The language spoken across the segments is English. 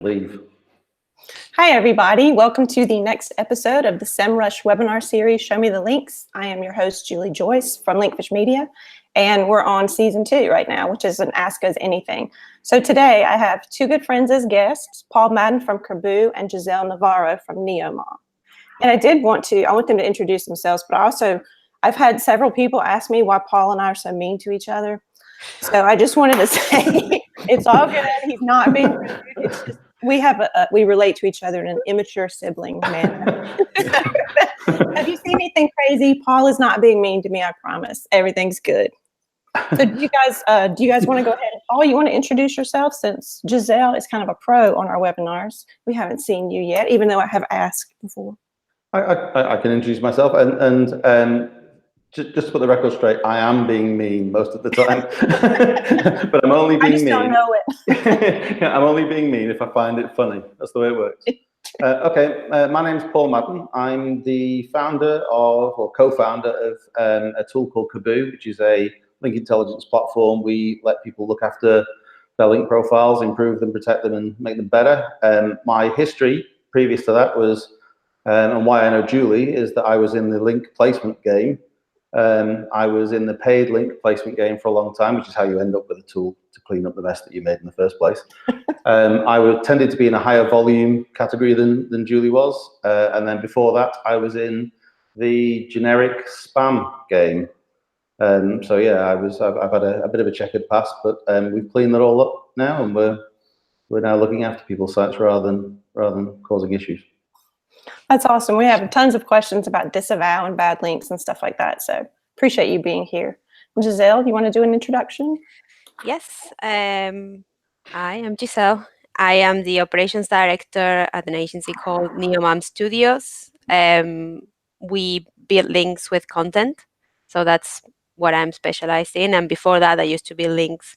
Leave. Hi, everybody. Welcome to the next episode of the Semrush webinar series, Show Me the Links. I am your host, Julie Joyce from Linkfish Media, and we're on season 2 right now, which is an Ask Us Anything. So today I have two good friends as guests, Paul Madden from Kaboo and Giselle Navarro from NeoMom. And I want them to introduce themselves, but I've had several people ask me why Paul and I are so mean to each other. So I just wanted to say it's all good. He's not being rude. It's just we relate to each other in an immature sibling manner. Have you seen anything crazy? Paul is not being mean to me, I promise. Everything's good. So do you guys want to go ahead? Paul, you want to introduce yourself, since Giselle is kind of a pro on our webinars. We haven't seen you yet, even though I have asked before. I can introduce myself, and just to put the record straight, I am being mean most of the time, but I'm only being mean. I just don't know it. Yeah, I'm only being mean if I find it funny. That's the way it works. My name's Paul Madden. I'm the founder or co-founder of a tool called Kaboo, which is a link intelligence platform. We let people look after their link profiles, improve them, protect them, and make them better. My history previous to that was, and why I know Julie, is that I was in the link placement game. I was in the paid link placement game for a long time, which is how you end up with a tool to clean up the mess that you made in the first place. I tended to be in a higher volume category than Julie was. And then before that, I was in the generic spam game. So yeah, I've had a bit of a checkered past, but we've cleaned that all up now, and we're now looking after people's sites rather than causing issues. That's awesome. We have tons of questions about disavow and bad links and stuff like that. So appreciate you being here. Giselle, you want to do an introduction? Yes. I am Giselle. I am the operations director at an agency called NeoMom Studios. We build links with content. So that's what I'm specialized in. And before that, I used to build links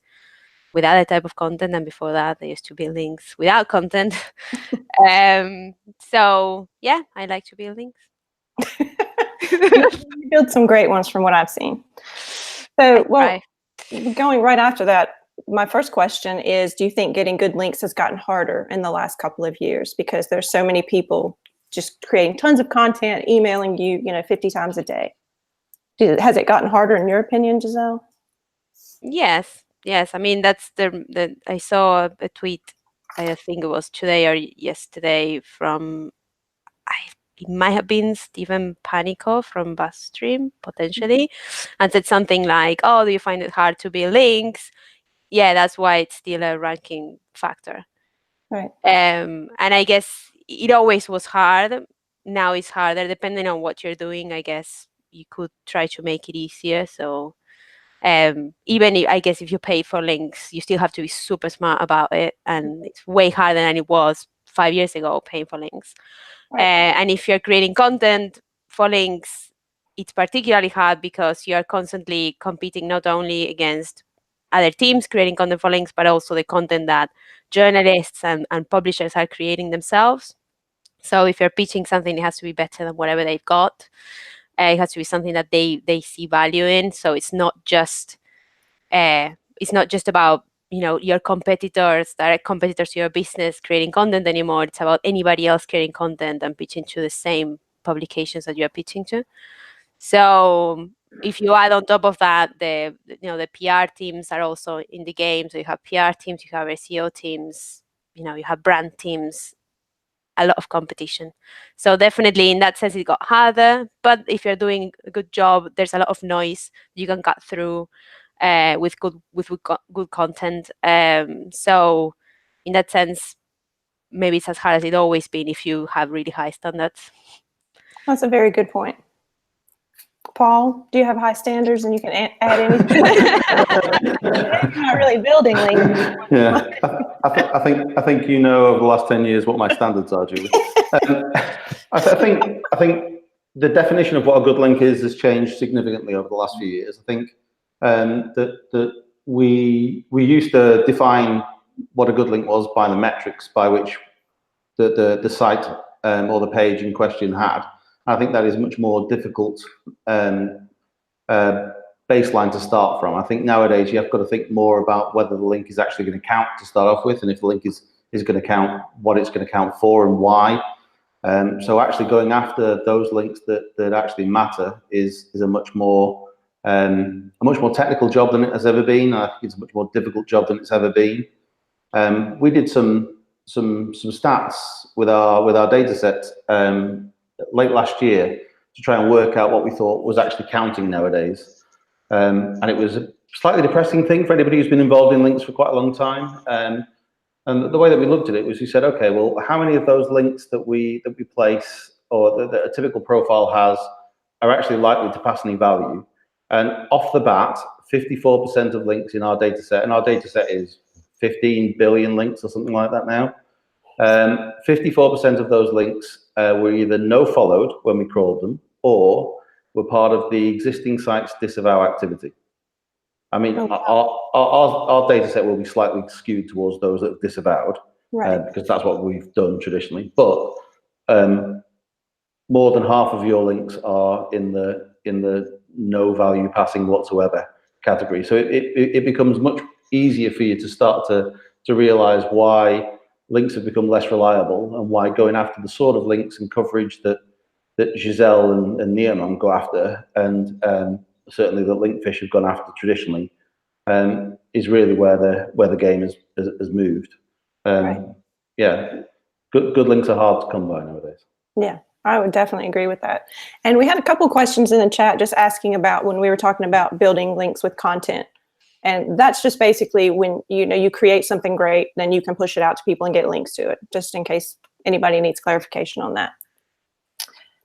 with other type of content, and before that I used to build links without content. So yeah, I like to build links. You build some great ones from what I've seen. So going right after that, my first question is, do you think getting good links has gotten harder in the last couple of years, because there's so many people just creating tons of content, emailing you 50 times a day? Has it gotten harder in your opinion, Giselle? Yes. I mean, that's I saw a tweet, I think it was today or yesterday, from, it might have been Stephen Panico from BuzzStream, potentially, and said something like, oh, do you find it hard to build links? Yeah, that's why it's still a ranking factor. Right. And I guess it always was hard. Now it's harder, depending on what you're doing. I guess you could try to make it easier. So even if, I guess, if you pay for links, you still have to be super smart about it, and it's way harder than it was 5 years ago paying for links. Right. And if you're creating content for links, it's particularly hard because you are constantly competing not only against other teams creating content for links, but also the content that journalists and publishers are creating themselves. So if you're pitching something, it has to be better than whatever they've got. It has to be something that they see value in. So it's not just about your competitors, direct competitors to your business creating content anymore. It's about anybody else creating content and pitching to the same publications that you're pitching to. So if you add on top of that, the PR teams are also in the game. So you have PR teams, you have SEO teams, you have brand teams. A lot of competition. So definitely in that sense it got harder, but if you're doing a good job, there's a lot of noise you can cut through with good content. So in that sense, maybe it's as hard as it's always been if you have really high standards. That's a very good point. Paul, do you have high standards and you can add anything? You're not really building links. Yeah, I think over the last 10 years what my standards are, Julie. I think the definition of what a good link is has changed significantly over the last few years. I think that we used to define what a good link was by the metrics by which the site or the page in question had. I think that is much more difficult baseline to start from. I think nowadays you've got to think more about whether the link is actually going to count to start off with, and if the link is is going to count, what it's going to count for, and why. So actually going after those links that actually matter is a much more technical job than it has ever been. I think it's a much more difficult job than it's ever been. We did some stats with our data set late last year to try and work out what we thought was actually counting nowadays. And it was a slightly depressing thing for anybody who's been involved in links for quite a long time. And the way that we looked at it was we said, okay, well, how many of those links that we place or that a typical profile has are actually likely to pass any value? And off the bat, 54% of links in our data set, and our data set is 15 billion links or something like that now. 54% of those links were either no-followed when we crawled them, or were part of the existing site's disavow activity. I mean, our data set will be slightly skewed towards those that have disavowed, right, because that's what we've done traditionally. But more than half of your links are in the no value passing whatsoever category. So it becomes much easier for you to start to realize why links have become less reliable, and why going after the sort of links and coverage that Giselle and Neomon go after, and certainly that Linkfish have gone after traditionally, is really where the game has moved. Right. Yeah, good links are hard to come by nowadays. Yeah, I would definitely agree with that. And we had a couple questions in the chat just asking about when we were talking about building links with content. And that's just basically when you create something great, then you can push it out to people and get links to it, just in case anybody needs clarification on that.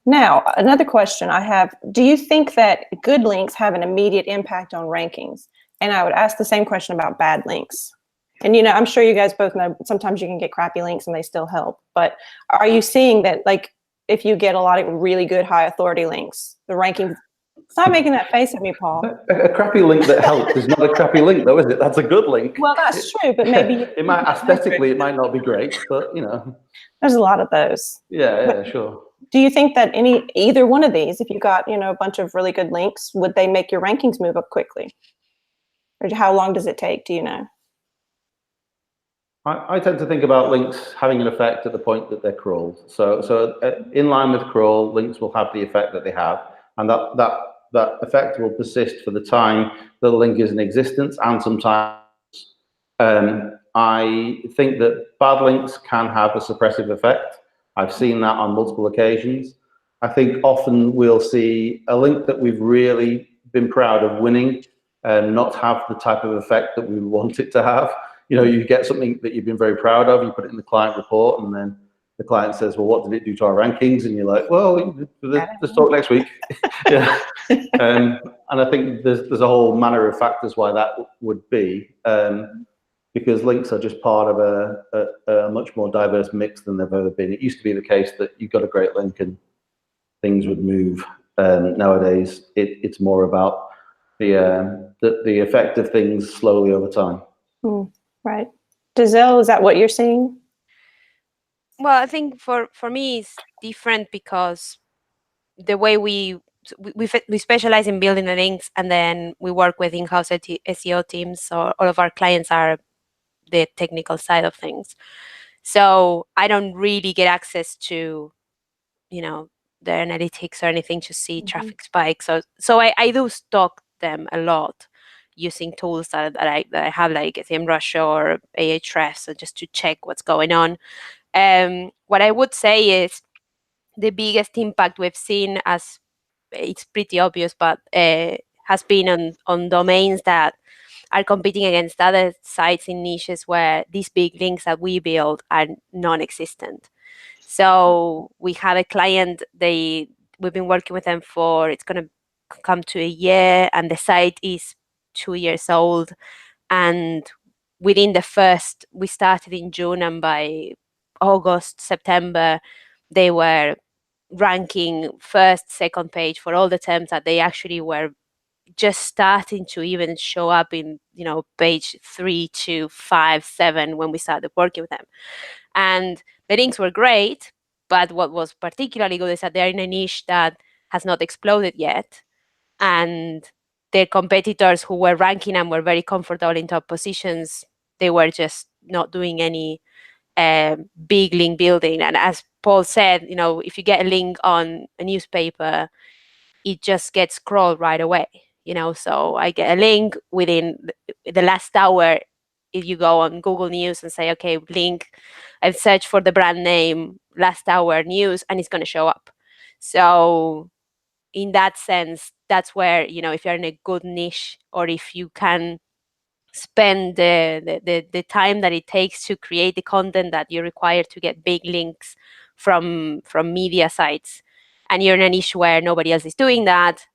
Now, another question I have, do you think that good links have an immediate impact on rankings? And I would ask the same question about bad links. And I'm sure you guys both know sometimes you can get crappy links and they still help. But are you seeing that, like, if you get a lot of really good high authority links, the ranking... Stop making that face at me, Paul. A crappy link that helps is not a crappy link, though, is it? That's a good link. Well, that's true, but maybe it might aesthetically it might not be great, but there's a lot of those. Yeah, sure. Do you think that either one of these, if you got a bunch of really good links, would they make your rankings move up quickly? Or how long does it take? Do you know? I tend to think about links having an effect at the point that they're crawled. So in line with crawl, links will have the effect that they have, and that effect will persist for the time that the link is in existence, and sometimes I think that bad links can have a suppressive effect. I've seen that on multiple occasions. I think often we'll see a link that we've really been proud of winning not have the type of effect that we want it to have. You get something that you've been very proud of, you put it in the client report, and then the client says, well, what did it do to our rankings? And you're like, well, let's talk next week. Yeah. And I think there's a whole manner of factors why that would be, because links are just part of a much more diverse mix than they've ever been. It used to be the case that you got a great link and things would move. Nowadays, it's more about the effect of things slowly over time. Right. Giselle, is that what you're seeing? Well, I think for me it's different because the way we specialize in building the links, and then we work with in-house SEO teams. So all of our clients are the technical side of things. So I don't really get access to, the analytics or anything to see traffic spikes. So I do stalk them a lot using tools that I have, like Semrush or Ahrefs, so just to check what's going on. What I would say is the biggest impact we've seen, as it's pretty obvious, but has been on domains that are competing against other sites in niches where these big links that we build are non-existent. So we have a client, we've been working with them it's going to come to a year, and the site is 2 years old. And within we started in June, and by August, September, they were ranking first, second page for all the terms that they actually were just starting to even show up in, page 3 to 5, 7 when we started working with them. And the links were great, but what was particularly good is that they're in a niche that has not exploded yet. And their competitors who were ranking and were very comfortable in top positions, they were just not doing any big link building. And as Paul said, if you get a link on a newspaper, it just gets scrolled right away. So I get a link within the last hour. If you go on Google News and say, okay, link, and search for the brand name last hour news, and it's going to show up. So in that sense, that's where, if you're in a good niche, or if you can spend the time that it takes to create the content that you require to get big links from media sites, and you're in a niche where nobody else is doing that,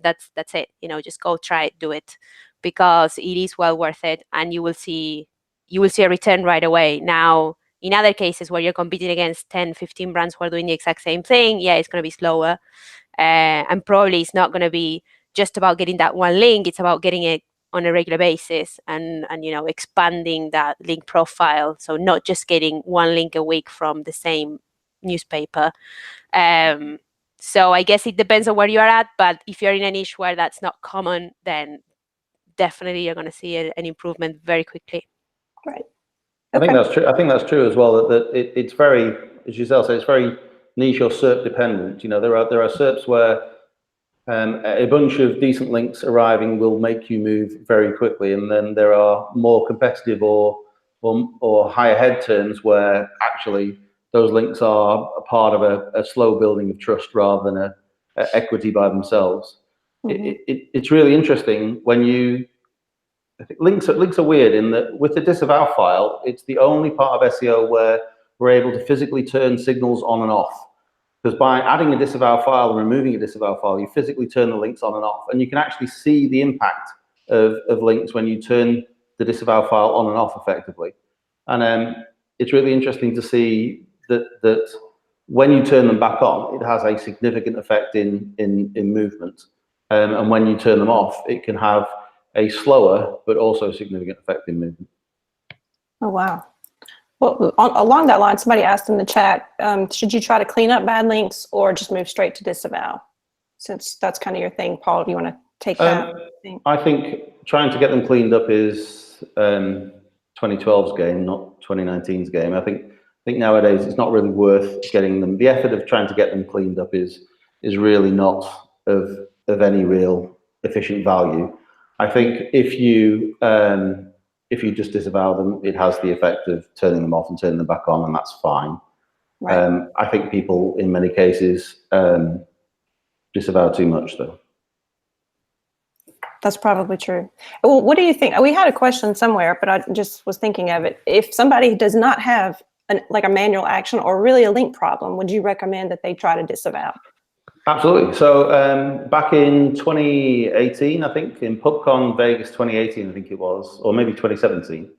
that's it. Just go try it, do it, because it is well worth it, and you will see a return right away. Now, in other cases where you're competing against 10, 15 brands who are doing the exact same thing, yeah, it's going to be slower. And probably it's not going to be just about getting that one link. It's about getting it on a regular basis and expanding that link profile. So not just getting one link a week from the same newspaper. So I guess it depends on where you are at. But if you're in a niche where that's not common, then definitely you're going to see an improvement very quickly. Right. I think that's true. I think that's true as well. That it's very, as Giselle said, it's very niche or SERP dependent. There are SERPs where a bunch of decent links arriving will make you move very quickly, and then there are more competitive or higher head turns where actually those links are a part of a slow building of trust rather than a equity by themselves. Mm-hmm. It's really interesting when I think links are weird in that with the disavow file, it's the only part of SEO where we're able to physically turn signals on and off. Because by adding a disavow file and removing a disavow file, you physically turn the links on and off, and you can actually see the impact of links when you turn the disavow file on and off effectively. And it's really interesting to see that when you turn them back on, it has a significant effect in movement, and when you turn them off, it can have a slower but also significant effect in movement. Oh, wow. Well, along that line, somebody asked in the chat, should you try to clean up bad links or just move straight to disavow? Since that's kind of your thing, Paul, do you want to take that? I think trying to get them cleaned up is 2012's game, not 2019's game. I think nowadays it's not really worth getting them. The effort of trying to get them cleaned up is really not of any real efficient value. I think if you just disavow them, it has the effect of turning them off and turning them back on, and that's fine. Right. I think people, in many cases, disavow too much, though. That's probably true. Well, what do you think? We had a question somewhere, but I just was thinking of it. If somebody does not have a manual action or really a link problem, would you recommend that they try to disavow? Absolutely. So back in 2018, I think, in PubCon Vegas 2018, I think it was, or maybe 2017,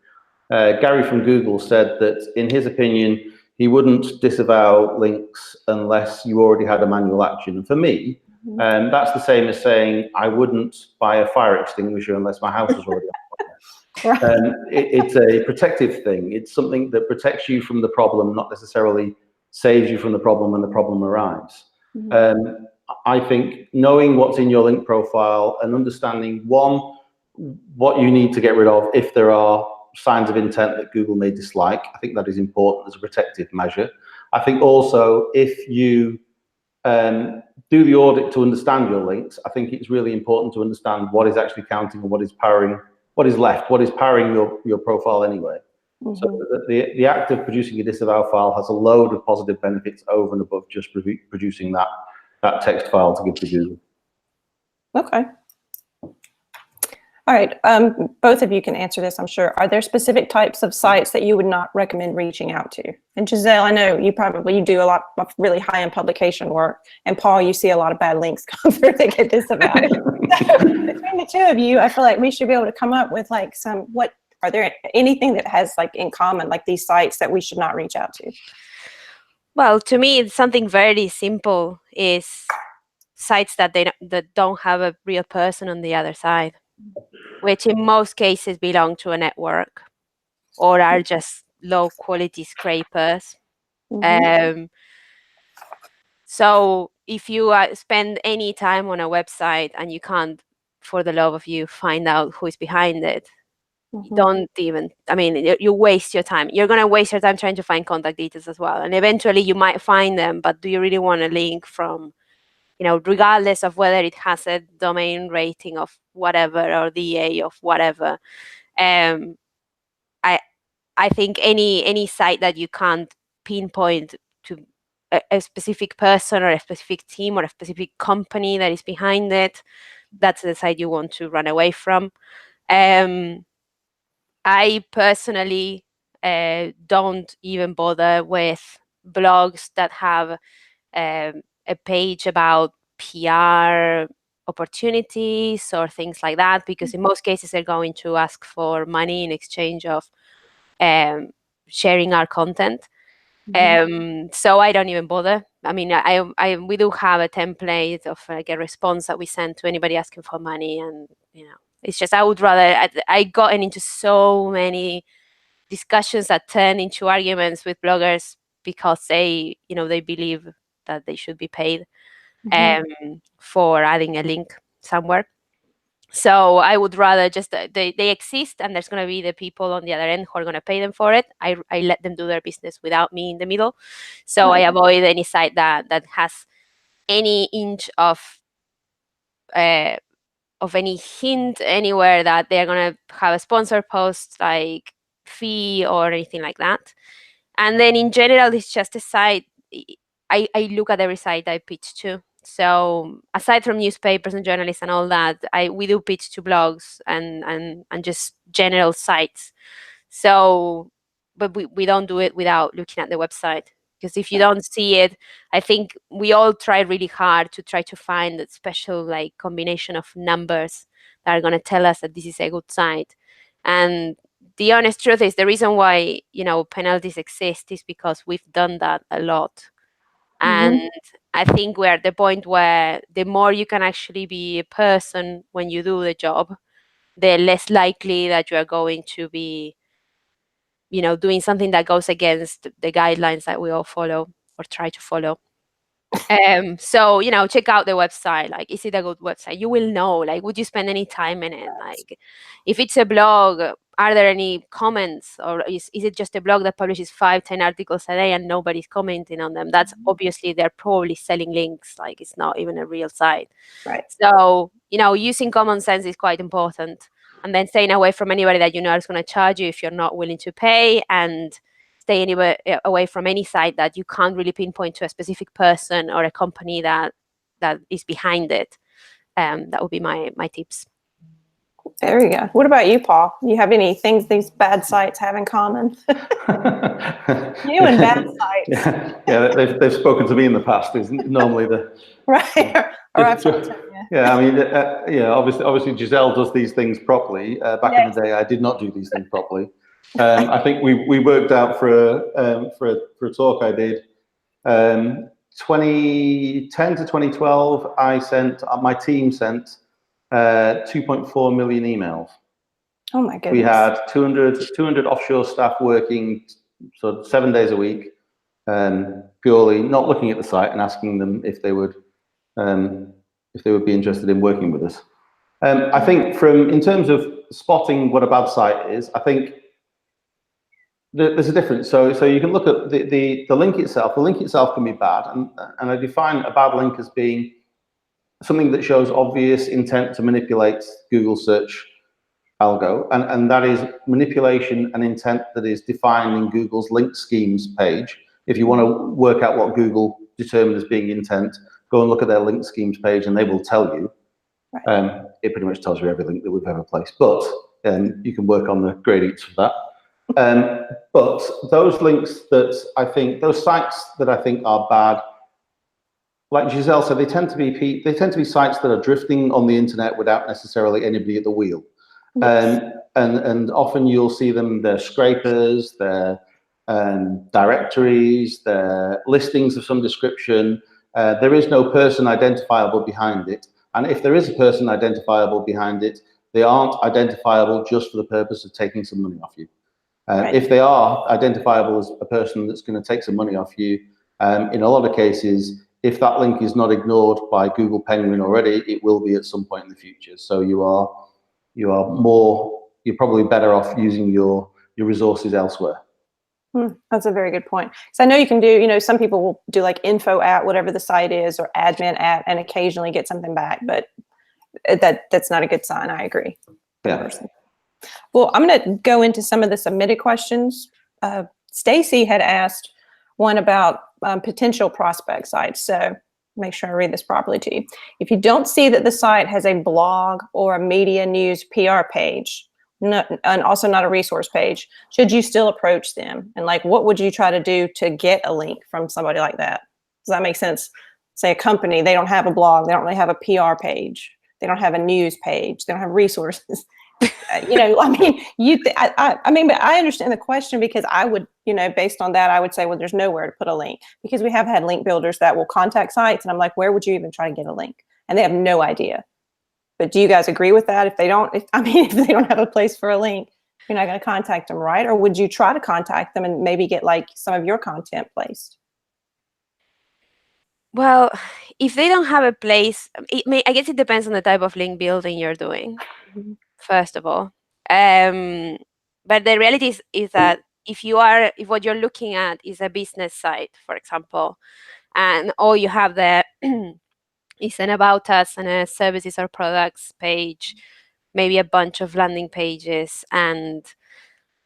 Gary from Google said that, in his opinion, he wouldn't disavow links unless you already had a manual action. And for me, that's the same as saying I wouldn't buy a fire extinguisher unless my house was already on fire. It's a protective thing. It's something that protects you from the problem, not necessarily saves you from the problem when the problem arrives. I think knowing what's in your link profile and understanding, one, what you need to get rid of if there are signs of intent that Google may dislike, I think that is important as a protective measure. I think also if you do the audit to understand your links, I think it's really important to understand what is actually counting and what is powering, what is left, what is powering your profile anyway. So the act of producing a disavow file has a load of positive benefits over and above just producing that text file to give to Google. Okay. All right. Both of you can answer this, I'm sure. Are there specific types of sites that you would not recommend reaching out to? And Giselle, I know you do a lot of really high-end publication work. And Paul, you see a lot of bad links come through that get disavowed. Between the two of you, I feel like we should be able to come up with are there anything that has in common, like these sites that we should not reach out to? Well, to me, it's something very simple, is sites that don't have a real person on the other side, which in most cases belong to a network or are just low quality scrapers. So if you spend any time on a website and you can't, for the love of you, find out who is behind it, don't even, I mean, you waste your time. You're going to waste your time trying to find contact details as well. And eventually you might find them, but do you really want a link from, regardless of whether it has a domain rating of whatever or DA of whatever? I think any site that you can't pinpoint to a specific person or a specific team or a specific company that is behind it, that's the site you want to run away from. I personally don't even bother with blogs that have a page about PR opportunities or things like that, because in most cases they're going to ask for money in exchange of sharing our content. So I don't even bother. I mean, we do have a template of like a response that we send to anybody asking for money, and it's just I would rather. I gotten into so many discussions that turn into arguments with bloggers because they believe that they should be paid for adding a link somewhere. So I would rather just they exist, and there's going to be the people on the other end who are going to pay them for it. I let them do their business without me in the middle. So I avoid any site that has any inch of any hint anywhere that they're going to have a sponsor post like fee or anything like that. And then in general, it's just a site. I look at every site I pitch to. So aside from newspapers and journalists and all that, we do pitch to blogs and just general sites. So, but we don't do it without looking at the website, because if you don't see it, I think we all try really hard to try to find that special like combination of numbers that are going to tell us that this is a good site. And the honest truth is the reason why penalties exist is because we've done that a lot. And I think we're at the point where the more you can actually be a person when you do the job, the less likely that you are going to be, doing something that goes against the guidelines that we all follow or try to follow. So, check out the website. Like, is it a good website? You will know. Like, would you spend any time in it? Like, if it's a blog, are there any comments, or is it just a blog that publishes 5-10 articles a day and nobody's commenting on them? That's obviously they're probably selling links. Like, it's not even a real site. Right. So, using common sense is quite important. And then staying away from anybody that is going to charge you if you're not willing to pay, and stay away from any site that you can't really pinpoint to a specific person or a company that is behind it. That would be my tips. There you go. What about you, Paul? You have any things these bad sites have in common? You and bad sites. Yeah, they've spoken to me in the past. Is normally the right. Yeah, I mean, obviously Giselle does these things properly. Back in the day, I did not do these things properly. I think we worked out for a talk I did 2010 to 2012. My team sent 2.4 million emails. Oh my goodness. We had 200 offshore staff working so 7 days a week, purely not looking at the site and asking them if they would be interested in working with us. I think in terms of spotting what a bad site is, I think there's a difference. So you can look at the link itself. The link itself can be bad, and I define a bad link as being something that shows obvious intent to manipulate Google search algo, and that is manipulation and intent that is defined in Google's link schemes page. If you want to work out what Google determined as being intent, go and look at their link schemes page, and they will tell you. Right. It pretty much tells you every link that we've ever placed, but you can work on the gradients of that. But those links those sites that I think are bad, like Giselle said, they tend to be sites that are drifting on the internet without necessarily anybody at the wheel. Yes. And often you'll see them, they're scrapers, they're directories, they're listings of some description. There is no person identifiable behind it. And if there is a person identifiable behind it, they aren't identifiable just for the purpose of taking some money off you. Right. If they are identifiable as a person that's going to take some money off you, in a lot of cases, if that link is not ignored by Google Penguin already, it will be at some point in the future. So you are more you're probably better off using your resources elsewhere. That's a very good point. So I know you can do, some people will do like info at whatever the site is or admin at and occasionally get something back, but that's not a good sign. I agree. Yeah. Well, I'm going to go into some of the submitted questions. Stacy had asked one about potential prospect sites. So make sure I read this properly to you. If you don't see that the site has a blog or a media news PR page, and also not a resource page, should you still approach them? And like, what would you try to do to get a link from somebody like that? Does that make sense? Say a company, they don't have a blog, they don't really have a PR page, they don't have a news page, they don't have resources. I mean, but I understand the question, because I would, based on that, I would say, well, there's nowhere to put a link, because we have had link builders that will contact sites and I'm like, where would you even try to get a link? And they have no idea. But do you guys agree with that? If they don't have a place for a link, you're not going to contact them, right? Or would you try to contact them and maybe get like some of your content placed? Well, if they don't have a place, I guess it depends on the type of link building you're doing, first of all. But the reality is that if what you're looking at is a business site, for example, and all you have there is an about us and a services or products page, maybe a bunch of landing pages, and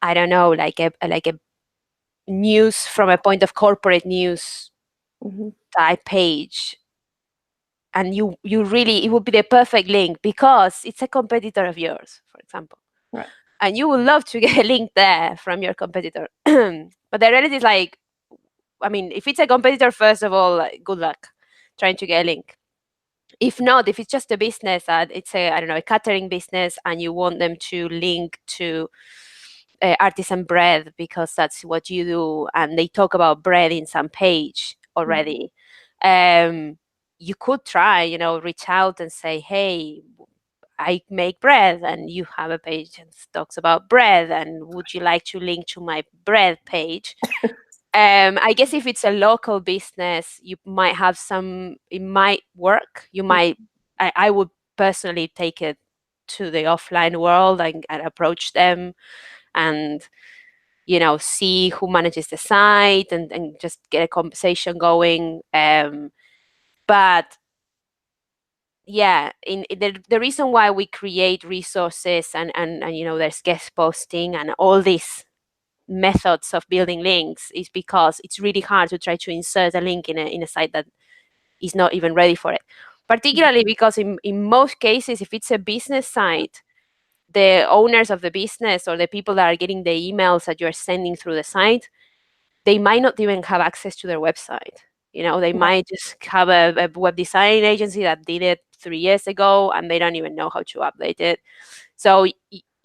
I don't know, like a news from a point of corporate news type page, and you really, it would be the perfect link because it's a competitor of yours, for example, right? And you would love to get a link there from your competitor. But the reality is, like, I mean, if it's a competitor, first of all, good luck trying to get a link. If not, if it's just a business, it's a catering business, and you want them to link to artisan bread because that's what you do, and they talk about bread in some page already, you could try, reach out and say, hey, I make bread, and you have a page that talks about bread, and would you like to link to my bread page? I guess if it's a local business, you might have it might work. You might, I would personally take it to the offline world and approach them and, see who manages the site and just get a conversation going. But yeah, the reason why we create resources and there's guest posting and all these methods of building links is because it's really hard to try to insert a link in a site that is not even ready for it. Particularly because in most cases, if it's a business site, the owners of the business or the people that are getting the emails that you're sending through the site, they might not even have access to their website. They might just have a web design agency that did it 3 years ago and they don't even know how to update it. So,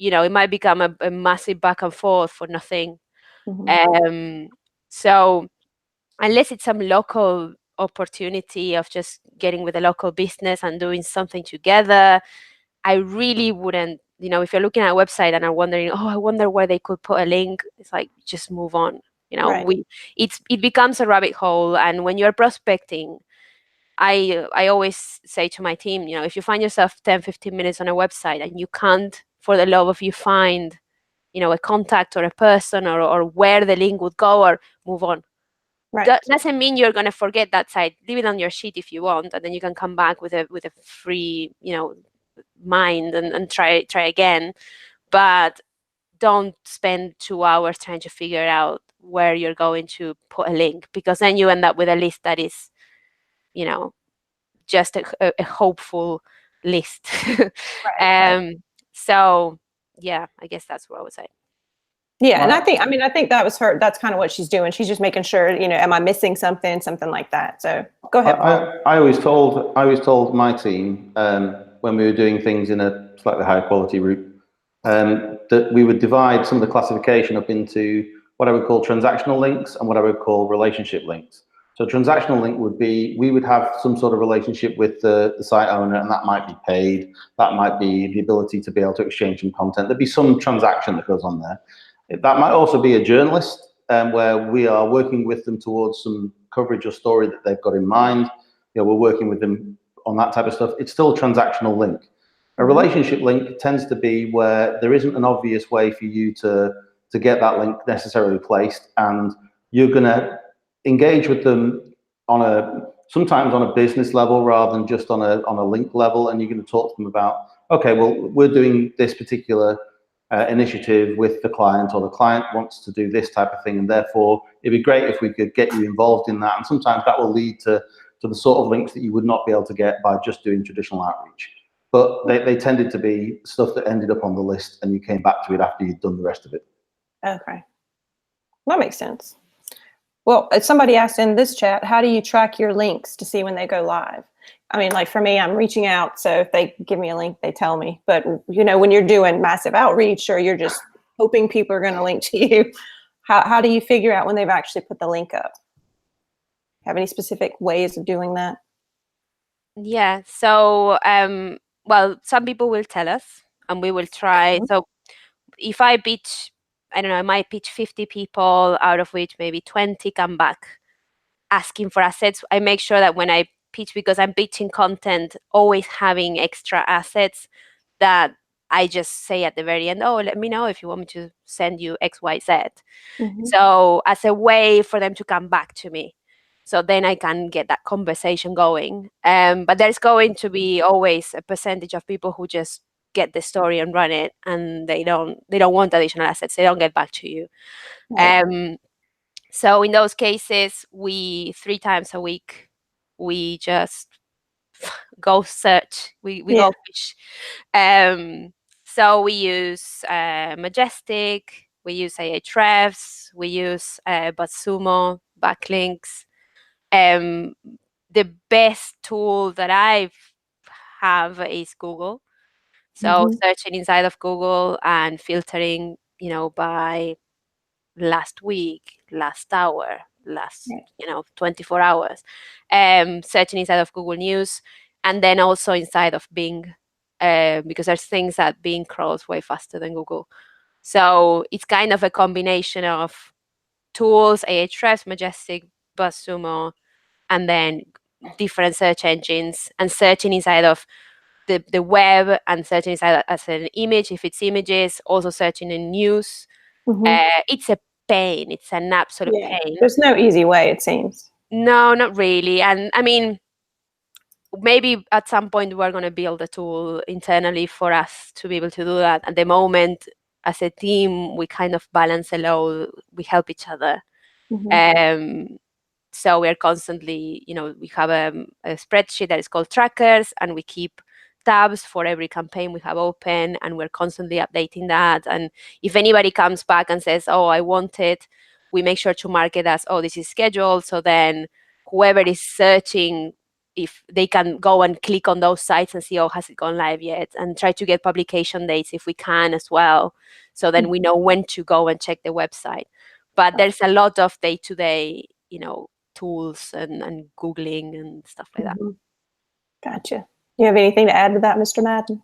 it might become a massive back and forth for nothing. So unless it's some local opportunity of just getting with a local business and doing something together, I really wouldn't, if you're looking at a website and are wondering, I wonder where they could put a link, it's like, just move on. Right. It becomes a rabbit hole. And when you're prospecting, I always say to my team, if you find yourself 10, 15 minutes on a website and you can't, for the love of you, find, a contact or a person or where the link would go, or move on. Right. That doesn't mean you're going to forget that site. Leave it on your sheet if you want, and then you can come back with a free, mind and try again. But don't spend 2 hours trying to figure out where you're going to put a link, because then you end up with a list that is, just a hopeful list. Right. So yeah, I guess that's what I would say. Yeah, and I think that was her. That's kind of what she's doing. She's just making sure, am I missing something like that. So go ahead, Paul. I always told my team when we were doing things in a slightly higher quality route that we would divide some of the classification up into what I would call transactional links and what I would call relationship links. So transactional link would be, we would have some sort of relationship with the site owner, and that might be paid. That might be the ability to be able to exchange some content. There'd be some transaction that goes on there. That might also be a journalist where we are working with them towards some coverage or story that they've got in mind. We're working with them on that type of stuff. It's still a transactional link. A relationship link tends to be where there isn't an obvious way for you to get that link necessarily placed, and you're going to engage with them sometimes on a business level rather than just on a link level, and you're going to talk to them about, okay, well, we're doing this particular initiative with the client, or the client wants to do this type of thing, and therefore it'd be great if we could get you involved in that. And sometimes that will lead to the sort of links that you would not be able to get by just doing traditional outreach. But they tended to be stuff that ended up on the list and you came back to it after you'd done the rest of it. Okay, that makes sense. Well, somebody asked in this chat, how do you track your links to see when they go live? I mean, like for me, I'm reaching out, so if they give me a link, they tell me. But you know, when you're doing massive outreach or you're just hoping people are going to link to you, how do you figure out when they've actually put the link up? Have any specific ways of doing that? Yeah, so well, some people will tell us and we will try. So if I pitch, I don't know, I might pitch 50 people, out of which maybe 20 come back asking for assets. I make sure that when I pitch, because I'm pitching content, always having extra assets, that I just say at the very end, oh, let me know if you want me to send you X, Y, Z. So as a way for them to come back to me. So then I can get that conversation going. But there's going to be always a percentage of people who just get the story and run it, and they don't want additional assets. They don't get back to you. Right. So in those cases, 3 times a week, we just go search. We go fish. So we use Majestic, we use Ahrefs, we use BuzzSumo, Backlinks. The best tool that I have is Google. So searching inside of Google and filtering, you know, by last week, last hour, last 24 hours, searching inside of Google News, and then also inside of Bing, because there's things that Bing crawls way faster than Google. So it's kind of a combination of tools, Ahrefs, Majestic, BuzzSumo, and then different search engines, and searching inside of the web, and searching inside as an image if it's images, also searching in news. It's a pain. It's an absolute pain. There's no easy way, it seems. No, not really. And I mean, maybe at some point we're going to build a tool internally for us to be able to do that. At the moment, as a team, we kind of balance a load. We help each other. So we're constantly, you know, we have a spreadsheet that is called trackers, and we keep tabs for every campaign we have open, and we're constantly updating that. And if anybody comes back and says, oh, I want it, we make sure to mark it as, oh, this is scheduled. So then whoever is searching, if they can go and click on those sites and see, oh, has it gone live yet? And try to get publication dates if we can as well. So then we know when to go and check the website. But there's a lot of day-to-day, you know, tools and Googling and stuff like that. Gotcha. You have anything to add to that, Mr. Madden?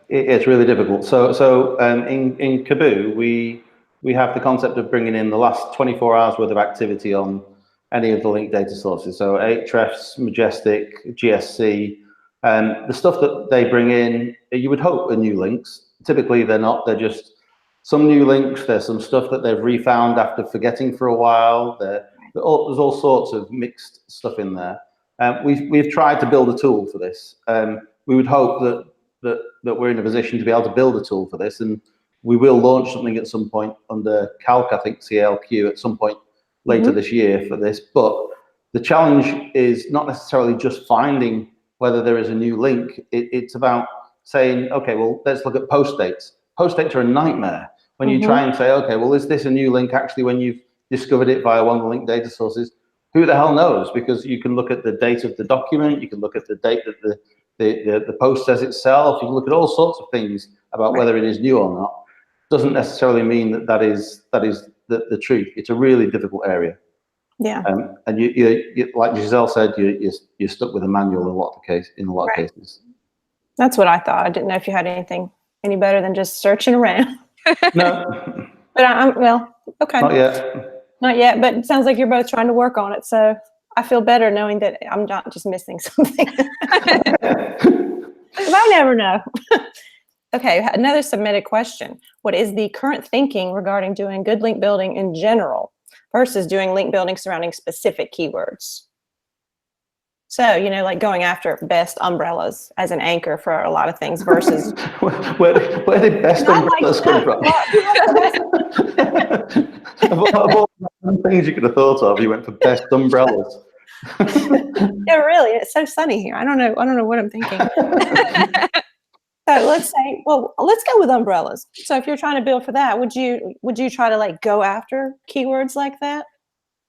It's really difficult. So in Kaboo, we have the concept of bringing in the last 24 hours worth of activity on any of the linked data sources. So Ahrefs, Majestic, GSC, the stuff that they bring in, you would hope are new links. Typically they're not. They're just some new links. There's some stuff that they've refound after forgetting for a while. There's all sorts of mixed stuff in there. We've tried to build a tool for this. We would hope that we're in a position to be able to build a tool for this, and we will launch something at some point under Calc, I think CLQ, at some point later this year for this. But the challenge is not necessarily just finding whether there is a new link. It's about saying, okay, well, let's look at post dates. Post dates are a nightmare when you try and say, okay, well, is this a new link actually when you've discovered it via one of the linked data sources? Who the hell knows? Because you can look at the date of the document, you can look at the date that the post says itself, you can look at all sorts of things about whether it is new or not. Doesn't necessarily mean that is the truth. It's a really difficult area. Yeah. And you like Giselle said, you're stuck with a manual in a lot of cases. That's what I thought. I didn't know if you had anything any better than just searching around. No. But well, okay. Not yet. Not yet, but it sounds like you're both trying to work on it. So I feel better knowing that I'm not just missing something. I never know. Okay, another submitted question. What is the current thinking regarding doing good link building in general versus doing link building surrounding specific keywords? So, like going after best umbrellas as an anchor for a lot of things versus... where did best umbrellas come from? Of all the things you could have thought of, you went for best umbrellas. Yeah, really, it's so sunny here. I don't know what I'm thinking. So let's go with umbrellas. So if you're trying to build for that, would you try to like go after keywords like that?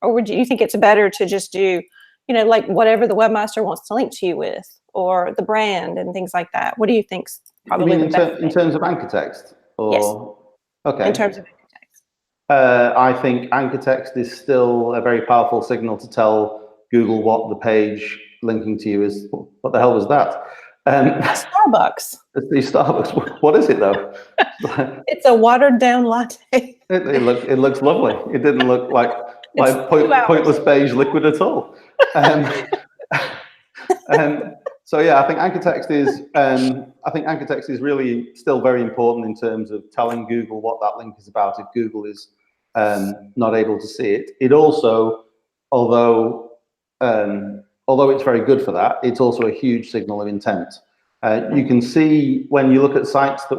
Or would you think it's better to just do, like whatever the webmaster wants to link to you with, or the brand and things like that? What do you think's probably the best in terms of anchor text? Or, yes. Okay. In terms of anchor text. I think anchor text is still a very powerful signal to tell Google what the page linking to you is. What the hell was that? Starbucks. It's the Starbucks. What is it though? It's a watered down latte. It looks lovely. It didn't look like pointless beige liquid at all. So yeah, I think anchor text is really still very important in terms of telling Google what that link is about if Google is not able to see it. It also, although it's very good for that, it's also a huge signal of intent. You can see when you look at sites that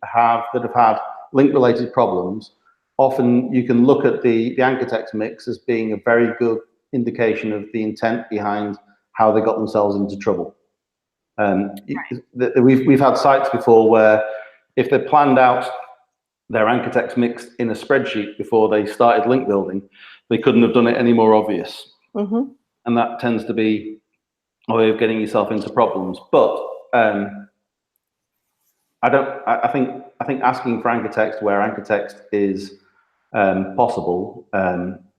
have had link-related problems, often you can look at the anchor text mix as being a very good indication of the intent behind how they got themselves into trouble. We've had sites before where if they planned out their anchor text mix in a spreadsheet before they started link building, they couldn't have done it any more obvious. Mm-hmm. And that tends to be a way of getting yourself into problems. But I think asking for anchor text where anchor text is possible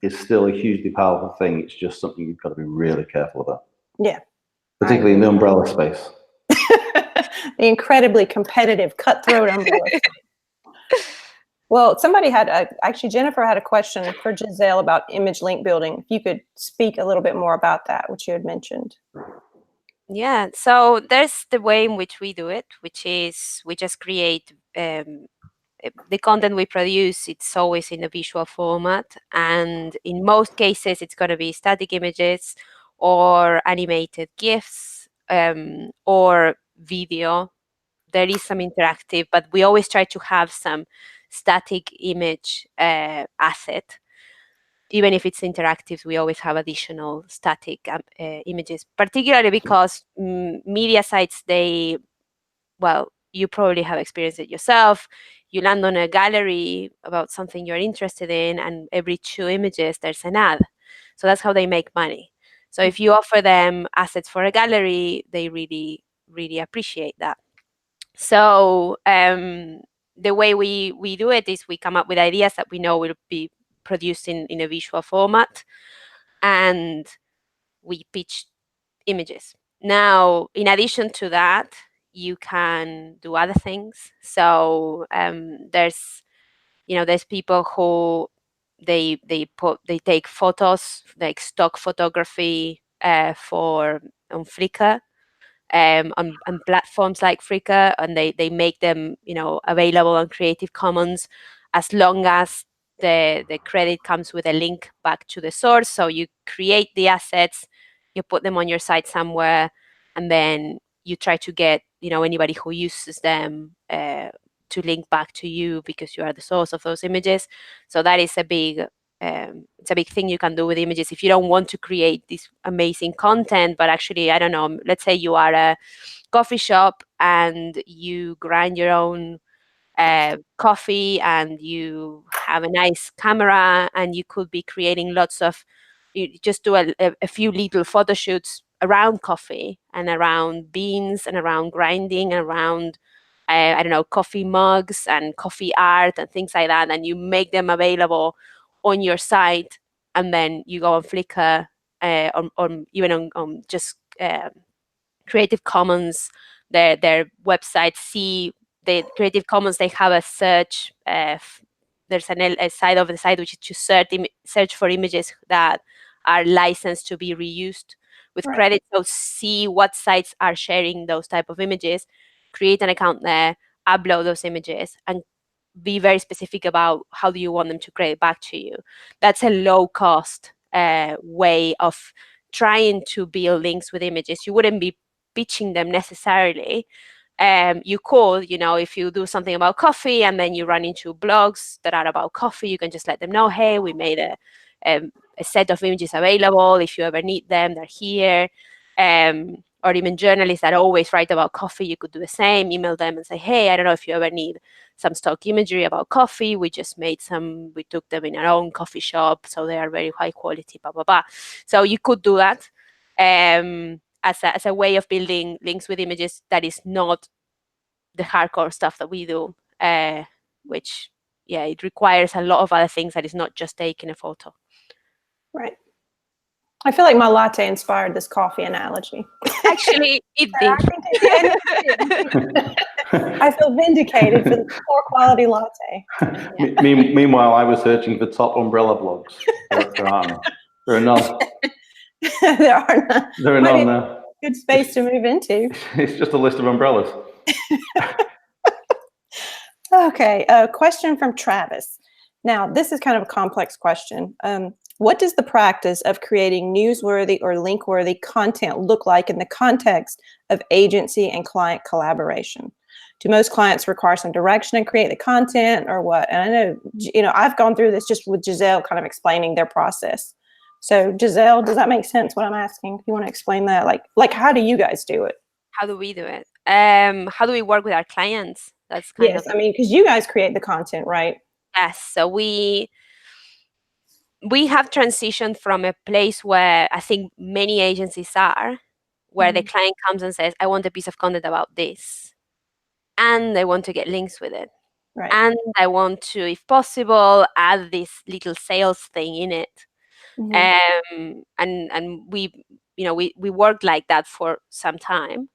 is still a hugely powerful thing. It's just something you've got to be really careful about. Yeah. Particularly in the umbrella space. The incredibly competitive, cutthroat umbrella space. Well, actually Jennifer had a question for Giselle about image link building. If you could speak a little bit more about that, which you had mentioned. Yeah, so there's the way in which we do it, which is we just create the content we produce. It's always in a visual format, and in most cases it's going to be static images or animated GIFs or video. There is some interactive, but we always try to have some static image asset. Even if it's interactive, we always have additional static images, particularly because media sites, you probably have experienced it yourself. You land on a gallery about something you're interested in, and every 2 images, there's an ad. So that's how they make money. So if you offer them assets for a gallery, they really, really appreciate that. So the way we do it is we come up with ideas that we know will be produced in a visual format, and we pitch images. Now, in addition to that, you can do other things. So there's people who they take photos, like stock photography on Flickr. On platforms like Flickr, and they make them available on Creative Commons as long as the credit comes with a link back to the source. So you create the assets, you put them on your site somewhere, and then you try to get anybody who uses them to link back to you because you are the source of those images. So that is a big it's a big thing you can do with images if you don't want to create this amazing content, but actually, I don't know, let's say you are a coffee shop and you grind your own coffee and you have a nice camera and you could be creating you just do a few little photo shoots around coffee and around beans and around grinding and around I don't know, coffee mugs and coffee art and things like that, and you make them available on your site, and then you go on Flickr, even on just Creative Commons, their website. See the Creative Commons, they have a search. There's a side of the site which is to search for images that are licensed to be reused, with Right. credit. So see what sites are sharing those type of images, create an account there, upload those images, and be very specific about how do you want them to credit back to you. That's a low cost way of trying to build links with images. You wouldn't be pitching them necessarily. You could, if you do something about coffee and then you run into blogs that are about coffee, you can just let them know, hey, we made a set of images available. If you ever need them, they're here. Or even journalists that always write about coffee, you could do the same. Email them and say, hey, I don't know if you ever need some stock imagery about coffee. We just made some, we took them in our own coffee shop, so they are very high quality, blah, blah, blah. So you could do that as a way of building links with images that is not the hardcore stuff that we do, which, yeah, it requires a lot of other things that is not just taking a photo. Right. I feel like my latte inspired this coffee analogy. Actually, it did. I feel vindicated for the poor quality latte. Yeah. Meanwhile, I was searching for top umbrella blogs. There aren't. There are none. There are none. There are none now. Good space to move into. It's just a list of umbrellas. Okay, a question from Travis. Now, this is kind of a complex question. What does the practice of creating newsworthy or link-worthy content look like in the context of agency and client collaboration? Do most clients require some direction and create the content, or what? And I know, I've gone through this just with Giselle kind of explaining their process. So Giselle, does that make sense what I'm asking? You want to explain that? Like how do you guys do it? How do we do it? How do we work with our clients? That's kind of, I mean, because you guys create the content, right? Yes. So we have transitioned from a place where I think many agencies are, where the client comes and says, I want a piece of content about this. And they want to get links with it. Right. And I want to, if possible, add this little sales thing in it. And we worked like that for some time.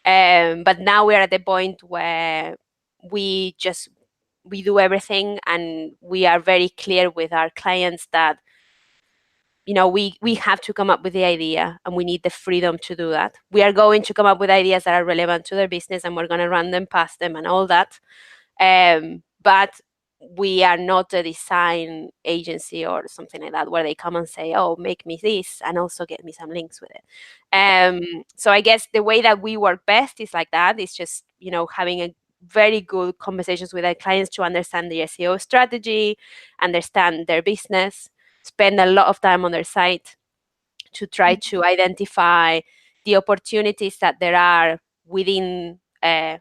But now we're at the point where we do everything, and we are very clear with our clients that we have to come up with the idea, and we need the freedom to do that. We are going to come up with ideas that are relevant to their business, and we're going to run them past them and all that. But we are not a design agency or something like that where they come and say, oh, make me this and also get me some links with it. So I guess the way that we work best is like that. It's just, having a very good conversations with our clients to understand the SEO strategy, understand their business, spend a lot of time on their site to try to identify the opportunities that there are within the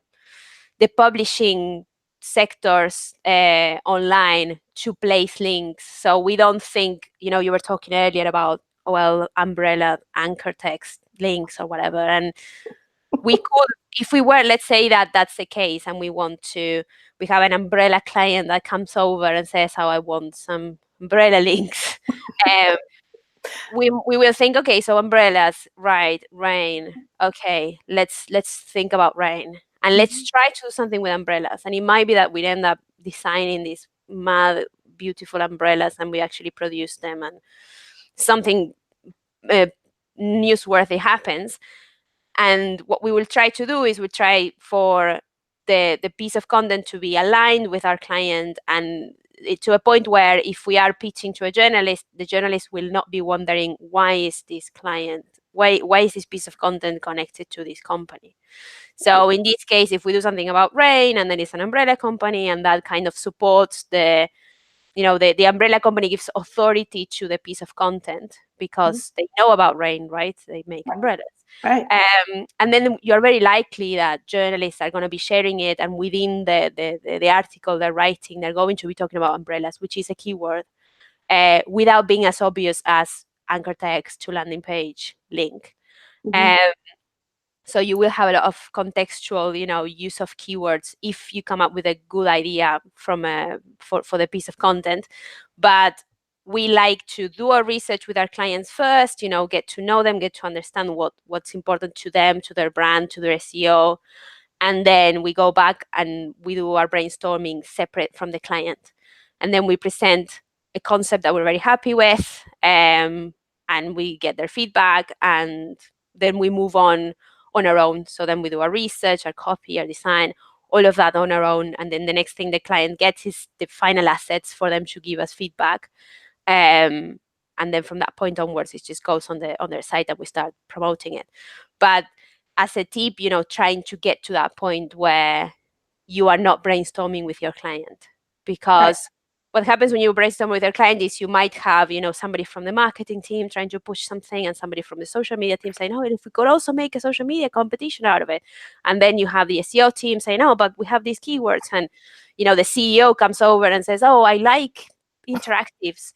publishing sectors online to place links. So we don't think, you were talking earlier about, umbrella anchor text links or whatever. And we could, if we were, let's say that that's the case, and we have an umbrella client that comes over and says, I want some umbrella links. We will think, okay, so umbrellas, right, rain. Okay, let's think about rain. And let's try to do something with umbrellas. And it might be that we end up designing these mad, beautiful umbrellas, and we actually produce them, and something newsworthy happens. And what we will try to do is we try for the piece of content to be aligned with our client, and to a point where if we are pitching to a journalist, the journalist will not be wondering, why is this piece of content connected to this company? So in this case, if we do something about rain, and then it's an umbrella company, and that kind of supports the umbrella company gives authority to the piece of content because they know about rain, right? They make umbrellas. Right. And then you're very likely that journalists are going to be sharing it, and within the article they're writing, they're going to be talking about umbrellas, which is a keyword, without being as obvious as anchor text to landing page link. So you will have a lot of contextual, use of keywords if you come up with a good idea for the piece of content. But we like to do our research with our clients first, get to know them, get to understand what's important to them, to their brand, to their SEO. And then we go back and we do our brainstorming separate from the client. And then we present a concept that we're very happy with. And and we get their feedback, and then we move on our own. So then we do our research, our copy, our design, all of that on our own. And then the next thing the client gets is the final assets for them to give us feedback. And then from that point onwards, it just goes on their site and we start promoting it. But as a tip, trying to get to that point where you are not brainstorming with your client, because what happens when you brainstorm with your client is you might have, somebody from the marketing team trying to push something and somebody from the social media team saying, oh, and if we could also make a social media competition out of it. And then you have the SEO team saying, oh, but we have these keywords. And, the CEO comes over and says, oh, I like interactives.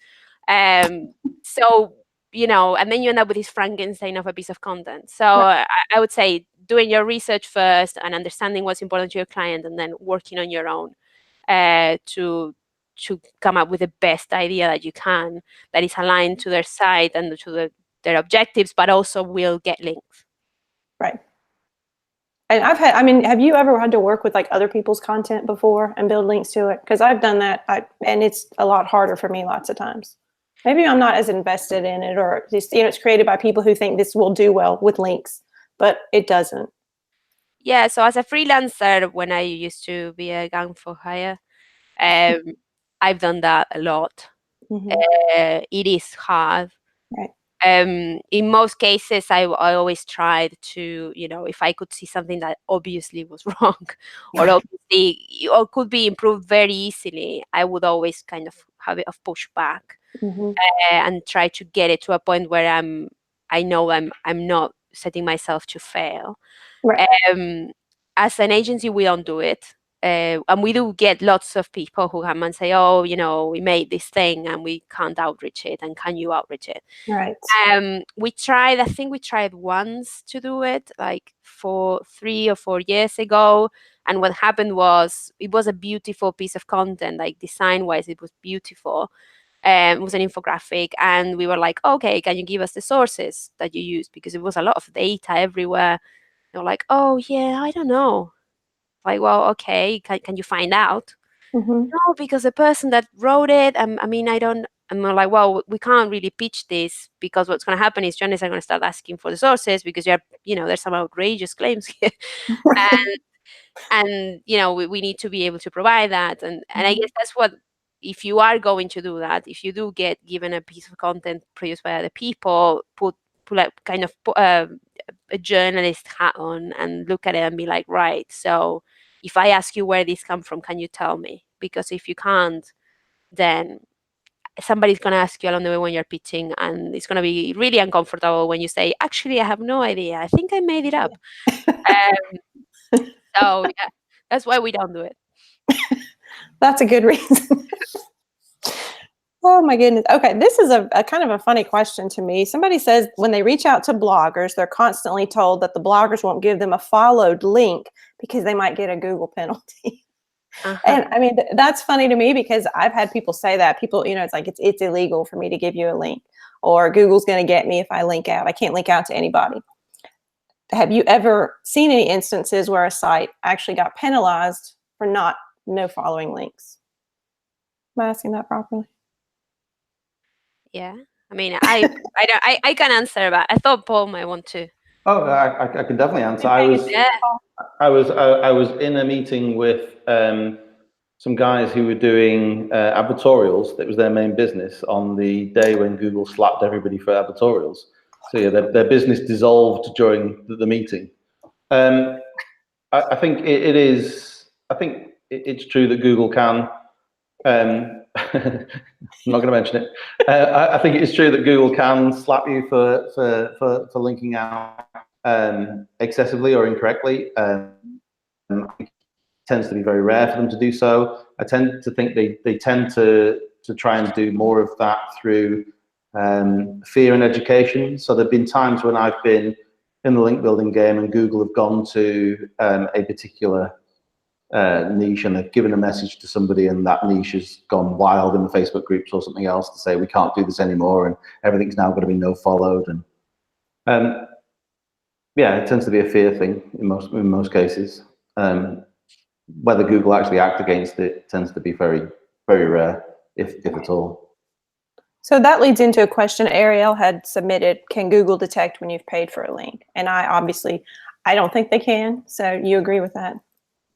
So, and then you end up with this Frankenstein of a piece of content. So I would say doing your research first and understanding what's important to your client, and then working on your own to come up with the best idea that you can that is aligned to their site and to their objectives, but also will get links. Right. And have you ever had to work with like other people's content before and build links to it? Because I've done that, and it's a lot harder for me lots of times. Maybe I'm not as invested in it, or just, it's created by people who think this will do well with links, but it doesn't. Yeah. So as a freelancer, when I used to be a gang for hire, I've done that a lot. Mm-hmm. It is hard. Right. In most cases, I always tried to, if I could see something that obviously was wrong or obviously or could be improved very easily, I would always kind of have it of pushback. Mm-hmm. And try to get it to a point where I know I'm not setting myself to fail. Right. As an agency, we don't do it. And we do get lots of people who come and say, oh, we made this thing and we can't outreach it, and can you outreach it? Right. I think we tried once to do it, like 3 or 4 years ago. And what happened was, it was a beautiful piece of content, like design-wise, it was beautiful. It was an infographic, and we were like, okay, can you give us the sources that you use? Because it was a lot of data everywhere. They were like, oh, yeah, I don't know. Like, well, okay, can you find out? Mm-hmm. No, because the person that wrote it, I'm like, well, we can't really pitch this, because what's going to happen is journalists are going to start asking for the sources, because there's some outrageous claims here. And we need to be able to provide that. And I guess that's what, if you are going to do that, if you do get given a piece of content produced by other people, put a journalist hat on and look at it and be like, right, so if I ask you where this comes from, can you tell me? Because if you can't, then somebody's going to ask you along the way when you're pitching, and it's going to be really uncomfortable when you say, actually, I have no idea, I think I made it up. So yeah, that's why we don't do it. That's a good reason. Oh my goodness. Okay, this is a kind of a funny question to me. Somebody says when they reach out to bloggers, they're constantly told that the bloggers won't give them a followed link because they might get a Google penalty. Uh-huh. And I mean, that's funny to me, because I've had people say that. People, it's like, it's illegal for me to give you a link, or Google's going to get me if I link out. I can't link out to anybody. Have you ever seen any instances where a site actually got penalized for no following links? Am I asking that properly? Yeah, I mean, I can answer, but I thought Paul might want to. Oh, I can definitely answer. I was in a meeting with some guys who were doing advertorials. That was their main business on the day when Google slapped everybody for advertorials. So yeah, their business dissolved during the meeting. I think it is. I think it's true that Google can. I'm not going to mention it. I think it's true that Google can slap you for linking out excessively or incorrectly. It tends to be very rare for them to do so. I tend to think they tend to try and do more of that through fear and education. So there've been times when I've been in the link building game and Google have gone to a particular niche, and they've given a message to somebody, and that niche has gone wild in the Facebook groups or something else to say we can't do this anymore, and everything's now going to be no followed. And yeah, it tends to be a fear thing in most cases. Whether Google actually act against it tends to be very, very rare, if at all. So that leads into a question Ariel had submitted. Can Google detect when you've paid for a link? And I don't think they can. So you agree with that?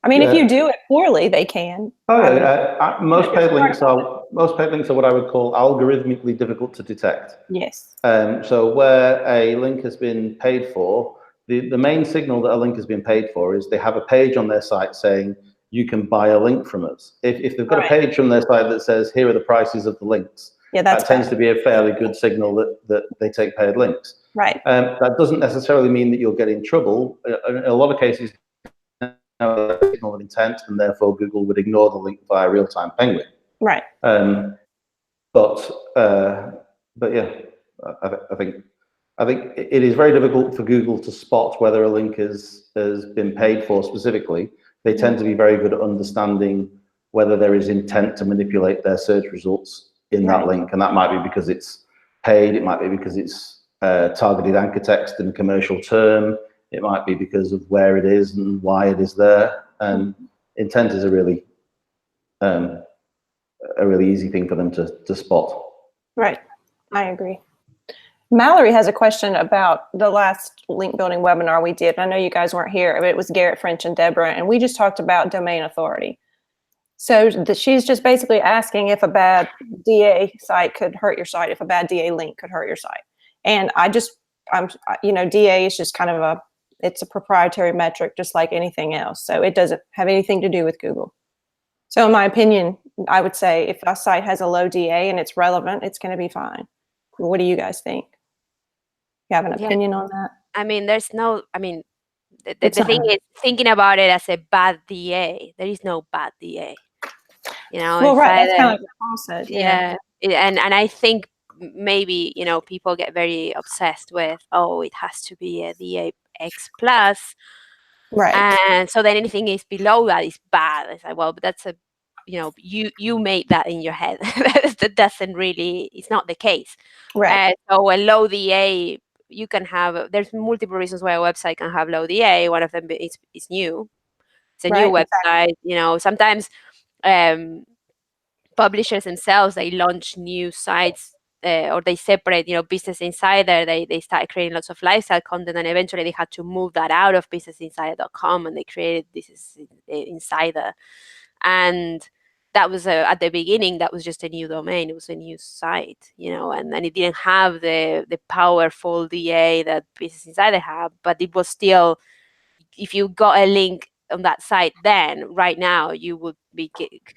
I mean, if you do it poorly, they can. Oh, yeah. Most paid links are what I would call algorithmically difficult to detect. Yes. So where a link has been paid for, the main signal that a link has been paid for is they have a page on their site saying you can buy a link from us. If they've got a page from their site that says here are the prices of the links, that tends to be a fairly good signal that they take paid links. Right. That doesn't necessarily mean that you'll get in trouble. In a lot of cases, signal of intent, and therefore Google would ignore the link via real-time penguin. Right. But yeah, I think it is very difficult for Google to spot whether a link has been paid for specifically. They tend to be very good at understanding whether there is intent to manipulate their search results in that link, and that might be because it's paid. It might be because it's targeted anchor text in a commercial term. It might be because of where it is and why it is there. Intent is a really easy thing for them to spot. Right, I agree. Mallory has a question about the last link building webinar we did. I know you guys weren't here, but it was Garrett, French, and Deborah, and we just talked about domain authority. So she's just basically asking if a bad DA site could hurt your site, if a bad DA link could hurt your site. And DA is just kind of it's a proprietary metric, just like anything else. So it doesn't have anything to do with Google. So in my opinion, I would say if a site has a low DA and it's relevant, it's going to be fine. What do you guys think? You have an opinion on that? I mean, the thing is thinking about it as a bad DA. There is no bad DA. Well, right. That's kind of like what Paul said. Yeah. And I think maybe, people get very obsessed with, it has to be a DA X plus. Right. And so then anything is below that is bad. It's like, well, but that's you made that in your head. That doesn't really, it's not the case. Right. So a low DA, you can have, there's multiple reasons why a website can have low DA. One of them is new. It's a new website. Sometimes publishers themselves, they launch new sites or they separate, Business Insider. They started creating lots of lifestyle content, and eventually they had to move that out of businessinsider.com, and they created Business Insider. And that was at the beginning, that was just a new domain. It was a new site, and then it didn't have the powerful DA that Business Insider had, but it was still, if you got a link on that site, then right now you would be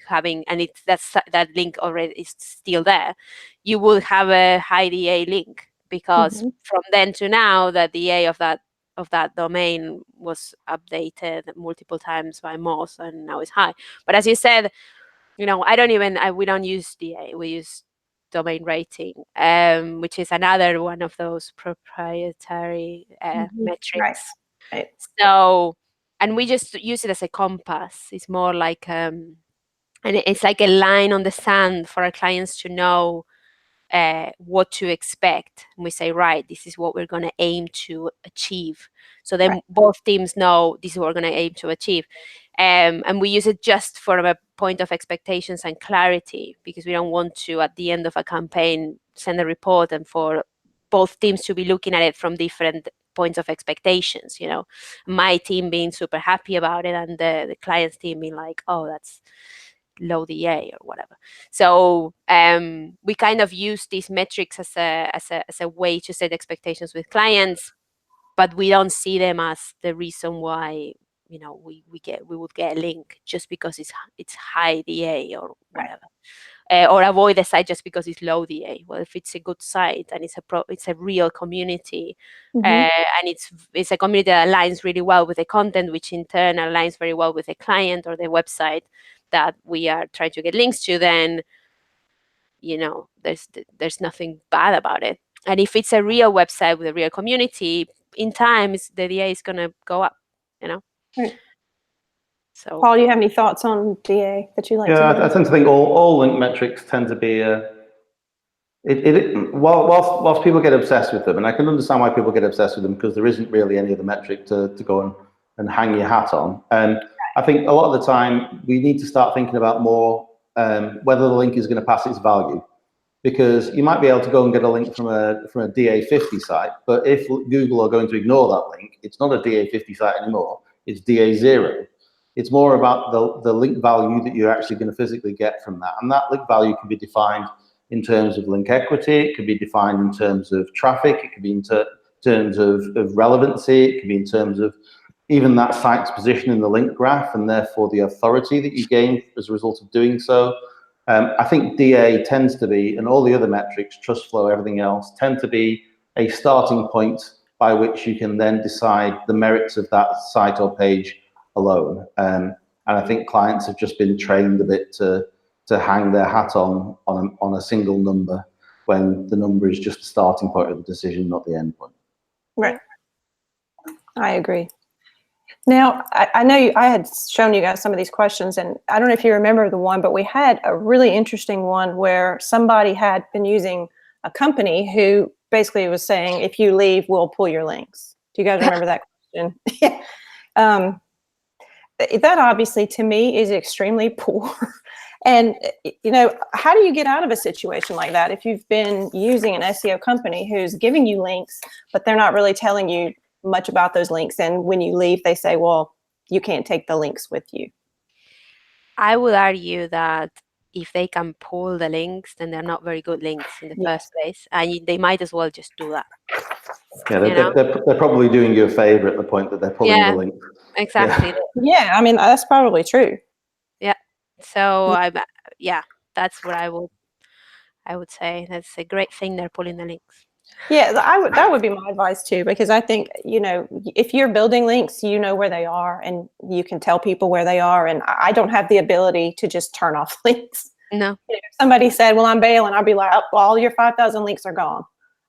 having, and that link already is still there, you would have a high DA link, because from then to now, the DA of that domain was updated multiple times by Moz, and now it's high. But as you said, we don't use DA, we use domain rating, which is another one of those proprietary metrics. Right. So, and we just use it as a compass. It's more like, and it's like a line on the sand for our clients to know what to expect. And we say, right, this is what we're going to aim to achieve. So then both teams know this is what we're going to aim to achieve. And we use it just from a point of expectations and clarity, because we don't want to, at the end of a campaign, send a report and for both teams to be looking at it from different points of expectations. My team being super happy about it, and the client's team being like, oh, that's low DA or whatever. So we kind of use these metrics as a way to set expectations with clients, but we don't see them as the reason why we would get a link just because it's high DA or whatever. Or avoid the site just because it's low DA. Well, if it's a good site and it's a real community, and it's a community that aligns really well with the content, which in turn aligns very well with the client or the website that we are trying to get links to, then there's nothing bad about it. And if it's a real website with a real community, in time the DA is going to go up. Right. So, Paul, do you have any thoughts on DA that you like? I tend to think all link metrics tend to be whilst people get obsessed with them, and I can understand why people get obsessed with them, because there isn't really any other metric to go and hang your hat on. I think a lot of the time we need to start thinking about more whether the link is going to pass its value. because you might be able to go and get a link from a DA50 site, but if Google are going to ignore that link, it's not a DA50 site anymore, it's DA0. It's more about the link value that you're actually going to physically get from that. And that link value can be defined in terms of link equity, it could be defined in terms of traffic, it could be in terms of relevancy, it could be in terms of even that site's position in the link graph, and therefore the authority that you gain as a result of doing so. I think DA tends to be, and all the other metrics, trust flow, everything else, tend to be a starting point by which you can then decide the merits of that site or page alone. And I think clients have just been trained a bit to hang their hat on a single number, when the number is just the starting point of the decision, not the end point. Right. I agree. Now, I know I had shown you guys some of these questions, and I don't know if you remember the one, but we had a really interesting one where somebody had been using a company who basically was saying, if you leave, we'll pull your links. Do you guys remember that question? Yeah. That obviously, to me, is extremely poor. And, you know, how do you get out of a situation like that if you've been using an SEO company who's giving you links, but they're not really telling you much about those links, and when you leave they say, well, you can't take the links with you? I would argue that if they can pull the links, then they're not very good links in the first place, and they might as well just do that. Yeah, they're probably doing you a favor at the point that they're pulling the link. Exactly. Yeah, I mean, that's probably true. Yeah. So that's what I would say. That's a great thing, they're pulling the links. Yeah, that would be my advice too, because I think, you know, if you're building links, you know where they are and you can tell people where they are. And I don't have the ability to just turn off links. No. You know, if somebody said, well, I'm bailing, I'll be like, oh, well, all your 5,000 links are gone.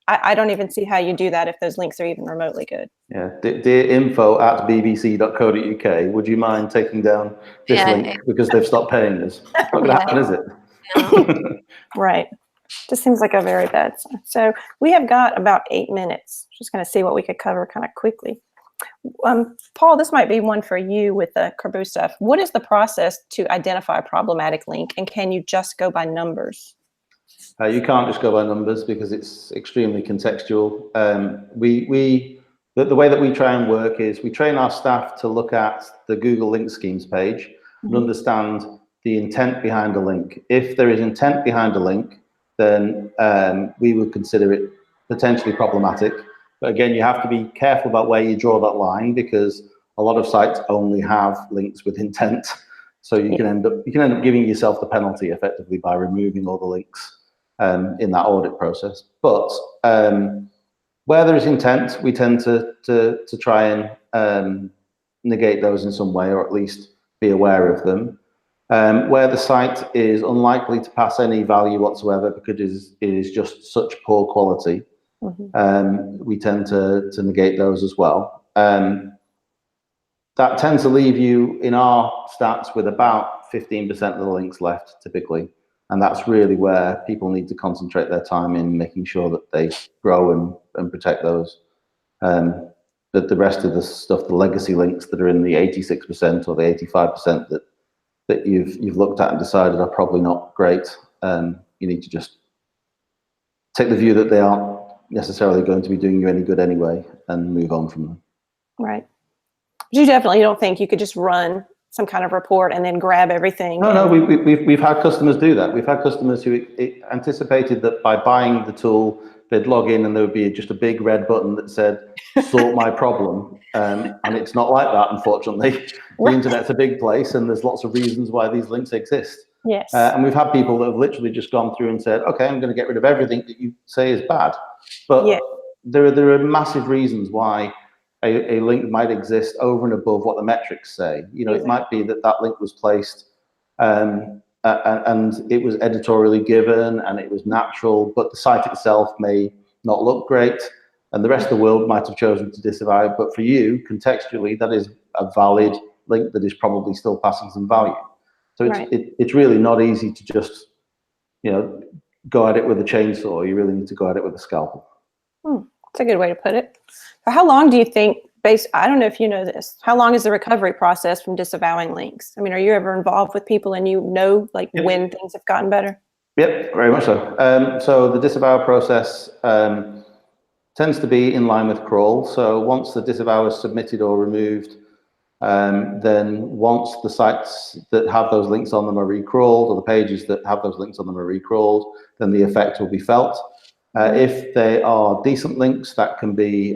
I don't even see how you do that if those links are even remotely good. Yeah, dear info@bbc.co.uk, would you mind taking down this link because they've stopped paying us? Not going to happen, is it? No. Right. Just seems like a very bad sign. So we have got about 8 minutes. Just going to see what we could cover kind of quickly. Paul, this might be one for you with the Kerbu stuff. What is the process to identify a problematic link, and can you just go by numbers? You can't just go by numbers because it's extremely contextual. The way that we try and work is we train our staff to look at the Google Link Schemes page and understand the intent behind a link. If there is intent behind a link, then we would consider it potentially problematic. But again, you have to be careful about where you draw that line, because a lot of sites only have links with intent. So you can end up giving yourself the penalty effectively by removing all the links in that audit process. But where there is intent, we tend to try and negate those in some way, or at least be aware of them. Where the site is unlikely to pass any value whatsoever because it is just such poor quality, we tend to negate those as well. That tends to leave you in our stats with about 15% of the links left typically. And that's really where people need to concentrate their time in making sure that they grow and protect those. But the rest of the stuff, the legacy links that are in the 86% or the 85% that you've looked at and decided are probably not great, you need to just take the view that they aren't necessarily going to be doing you any good anyway and move on from them. Right. You definitely don't think you could just run some kind of report and then grab everything? No, we've had customers do that. We've had customers who anticipated that by buying the tool, they'd log in and there would be just a big red button that said, sort my problem. And it's not like that, unfortunately. The internet's a big place and there's lots of reasons why these links exist. Yes. And we've had people that have literally just gone through and said, okay, I'm going to get rid of everything that you say is bad. But there are massive reasons why a link might exist over and above what the metrics say. You know, it might be that link was placed and it was editorially given and it was natural, but the site itself may not look great and the rest of the world might have chosen to disavow it. But for you, contextually, that is a valid link that is probably still passing some value. So it's really not easy to just, you know, go at it with a chainsaw. You really need to go at it with a scalpel. That's a good way to put it. So how long do you think, I don't know if you know this, how long is the recovery process from disavowing links? I mean, are you ever involved with people and you know, like, when things have gotten better? Yep, very much so. So the disavow process tends to be in line with crawl. So once the disavow is submitted or removed, then once the sites that have those links on them are recrawled, or the pages that have those links on them are recrawled, then the effect will be felt. If they are decent links, that can be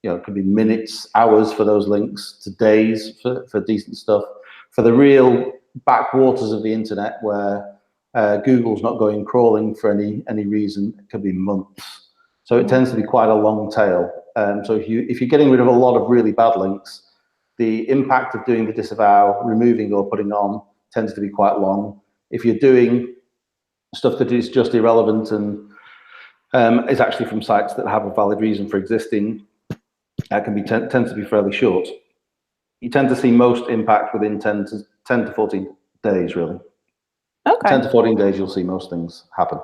it could be minutes, hours for those links, to days for decent stuff. For the real backwaters of the internet, where Google's not going crawling for any reason, it could be months. So it tends to be quite a long tail. So if you're getting rid of a lot of really bad links, the impact of doing the disavow, removing or putting on, tends to be quite long. If you're doing stuff that is just irrelevant and is actually from sites that have a valid reason for existing, that tends to be fairly short. You tend to see most impact within 10 to 14 days, really. Okay. 10 to 14 days, you'll see most things happen.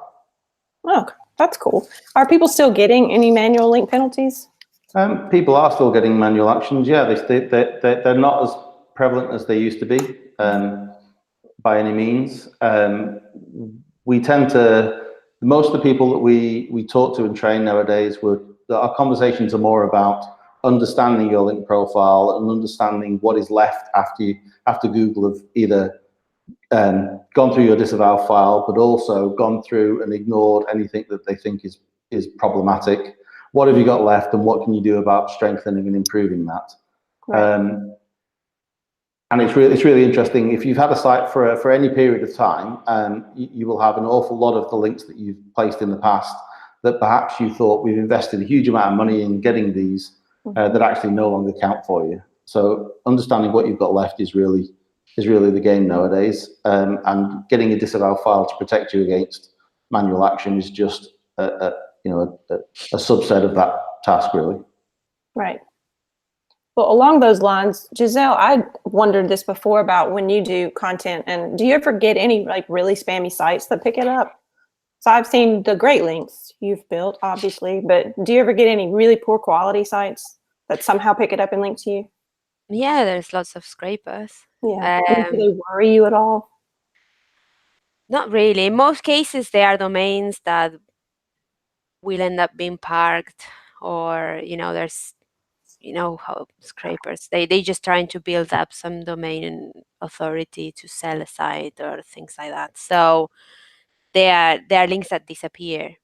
Okay, that's cool. Are people still getting any manual link penalties? People are still getting manual actions. Yeah, they're not as prevalent as they used to be by any means. We tend to, most of the people that we talk to and train nowadays, our conversations are more about understanding your link profile and understanding what is left after Google have either gone through your disavow file, but also gone through and ignored anything that they think is problematic. What have you got left, and what can you do about strengthening and improving that? Right. And it's really interesting. If you've had a site for any period of time, you will have an awful lot of the links that you've placed in the past that perhaps you thought we've invested a huge amount of money in getting these that actually no longer count for you. So understanding what you've got left is really the game nowadays. And getting a disavow file to protect you against manual action is just a subset of that task, really. Right. Well, along those lines, Giselle, I wondered this before about when you do content, and do you ever get any like really spammy sites that pick it up? So I've seen the great links you've built, obviously, but do you ever get any really poor quality sites that somehow pick it up and link to you? Yeah, there's lots of scrapers. Yeah. Do they worry you at all? Not really. In most cases, they are domains that will end up being parked, or there's how scrapers, they just trying to build up some domain authority to sell a site or things like that. So they are links that disappear.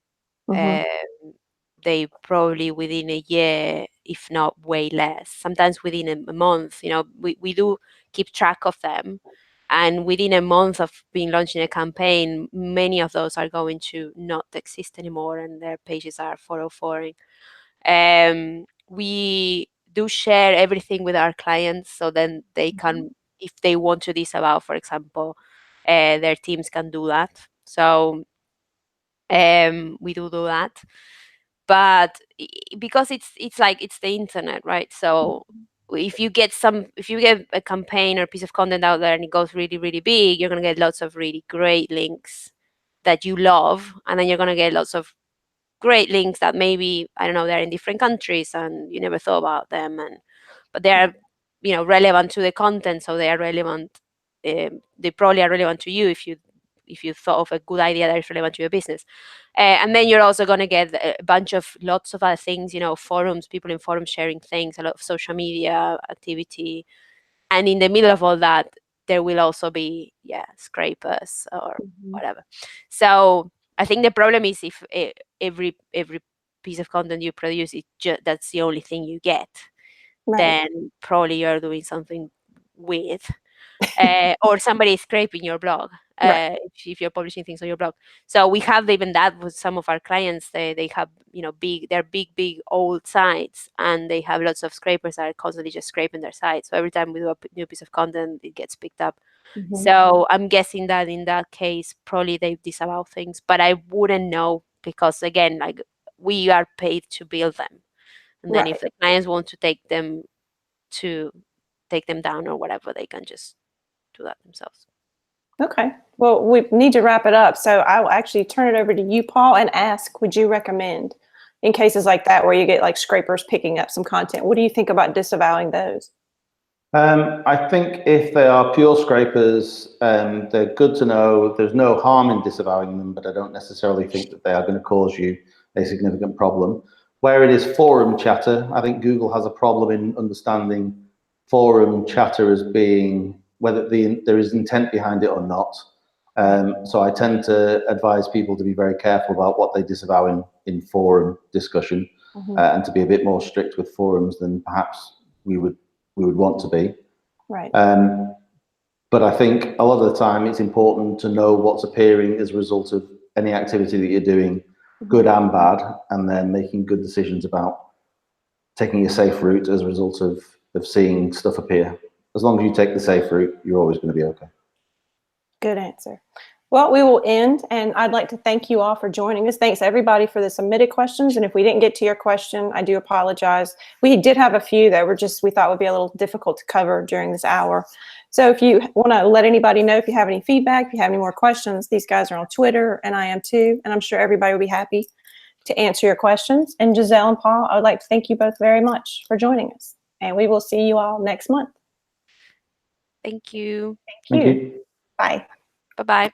They probably within a year, if not way less, sometimes within a month. We do keep track of them, and within a month of being launching a campaign, many of those are going to not exist anymore, and their pages are 404. We do share everything with our clients, so then they can, if they want to disavow, for example, their teams can do that. So we do that, but because it's like it's the internet, right? So if you get a campaign or a piece of content out there and it goes really, really big, you're going to get lots of really great links that you love, and then you're going to get lots of great links that maybe, I don't know, they're in different countries and you never thought about them, but they are relevant to the content, so they are relevant. They probably are relevant to you if you thought of a good idea that is relevant to your business. And then you're also going to get lots of other things, forums, people in forums sharing things, a lot of social media activity. And in the middle of all that, there will also be, scrapers or whatever. So I think the problem is if every piece of content you produce, that's the only thing you get, then probably you're doing something weird. Or somebody is scraping your blog if you're publishing things on your blog. So we have even that with some of our clients. They have they're big old sites, and they have lots of scrapers that are constantly just scraping their sites. So every time we do a new piece of content, it gets picked up. So I'm guessing that in that case, probably they disavow things, but I wouldn't know, because again, like, we are paid to build them, and then if the clients want to take them down or whatever, they can just do that themselves. Okay. Well, we need to wrap it up. So I will actually turn it over to you, Paul, and ask, would you recommend in cases like that where you get like scrapers picking up some content? What do you think about disavowing those? I think if they are pure scrapers, they're good to know. There's no harm in disavowing them, but I don't necessarily think that they are going to cause you a significant problem. Where it is forum chatter, I think Google has a problem in understanding forum chatter as being whether there is intent behind it or not. So I tend to advise people to be very careful about what they disavow in forum discussion, and to be a bit more strict with forums than perhaps we would want to be. Right. But I think a lot of the time it's important to know what's appearing as a result of any activity that you're doing, good and bad, and then making good decisions about taking a safe route as a result of seeing stuff appear. As long as you take the safe route, you're always going to be okay. Good answer. Well, we will end, and I'd like to thank you all for joining us. Thanks everybody for the submitted questions, and if we didn't get to your question, I do apologize. We did have a few that we thought would be a little difficult to cover during this hour. So if you want to let anybody know if you have any feedback, if you have any more questions, these guys are on Twitter, and I am too, and I'm sure everybody will be happy to answer your questions. And Giselle and Paul, I would like to thank you both very much for joining us, and we will see you all next month. Thank you. Thank you. Bye. Bye-bye.